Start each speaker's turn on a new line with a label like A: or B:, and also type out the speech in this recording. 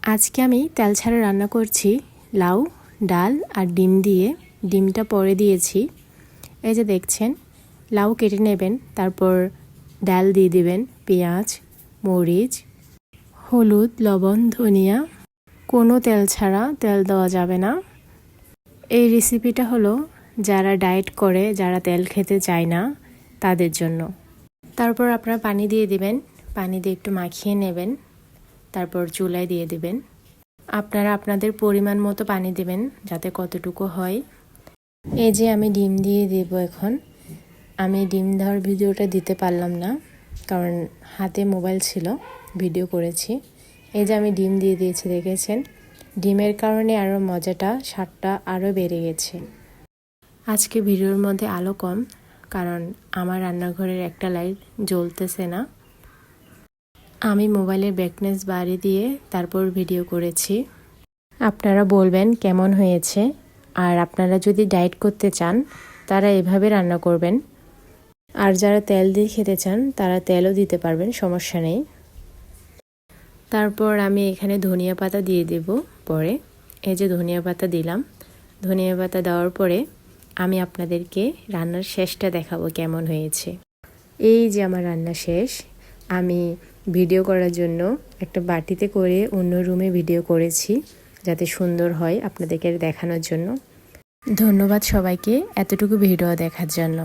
A: আজকে আমি তেল ছাড়া রান্না করছি লাউ, ডাল আর ডিম দিয়ে। ডিমটা পরে দিয়েছি। এই যে দেখছেন, লাউ কেটে নেবেন, তারপর ডাল দিয়ে দিবেন, পেঁয়াজ, মরিচ, হলুদ, লবণ, ধনিয়া। কোনো তেল ছাড়া, তেল দেওয়া যাবে না। এই রেসিপিটা হলো যারা ডায়েট করে, যারা তেল খেতে চায় না তাদের জন্য। তারপর আপনারা পানি দিয়ে দিবেন, পানি দিয়ে একটু মাখিয়ে নেবেন, তারপর চুলায় দিয়ে দিবেন। আপনারা আপনাদের পরিমাণ মতো পানি দিবেন, যাতে কতটুকু হয়। এই যে আমি ডিম দিয়ে দেব এখন। আমি ডিম দেওয়ার ভিডিওটা দিতে পারলাম না, কারণ হাতে মোবাইল ছিল, ভিডিও করেছি। এই যে আমি ডিম দিয়ে দিয়েছি, দেখেছেন? ডিমের কারণে আরও মজাটা, স্বাদটা আরও বেড়ে গেছে। আজকে ভিডিওর মধ্যে আলো কম, কারণ আমার রান্নাঘরের একটা লাইট জ্বলতেছে না। আমি মোবাইলের ব্রাইটনেস বাড়িয়ে দিয়ে তারপর ভিডিও করেছি। আপনারা বলবেন কেমন হয়েছে। আর আপনারা যদি ডায়েট করতে চান তারা এভাবে রান্না করবেন। আর যারা তেল দিয়ে খেতে চান তারা তেলও দিতে পারবেন, সমস্যা নেই। তারপর আমি এখানে ধনিয়া পাতা দিয়ে দেব পরে। এই যে ধনিয়া পাতা দিলাম। ধনিয়া পাতা দেওয়ার পরে আমি আপনাদেরকে রান্নার শেষটা দেখাবো কেমন হয়েছে। এই যে আমার রান্না শেষ। আমি ভিডিও করার জন্য একটা বাটিতে করে অন্য রুমে ভিডিও করেছি, যাতে সুন্দর হয় আপনাদেরকে দেখানোর জন্য। ধন্যবাদ সবাইকে এতটুকু ভিডিও দেখার জন্য।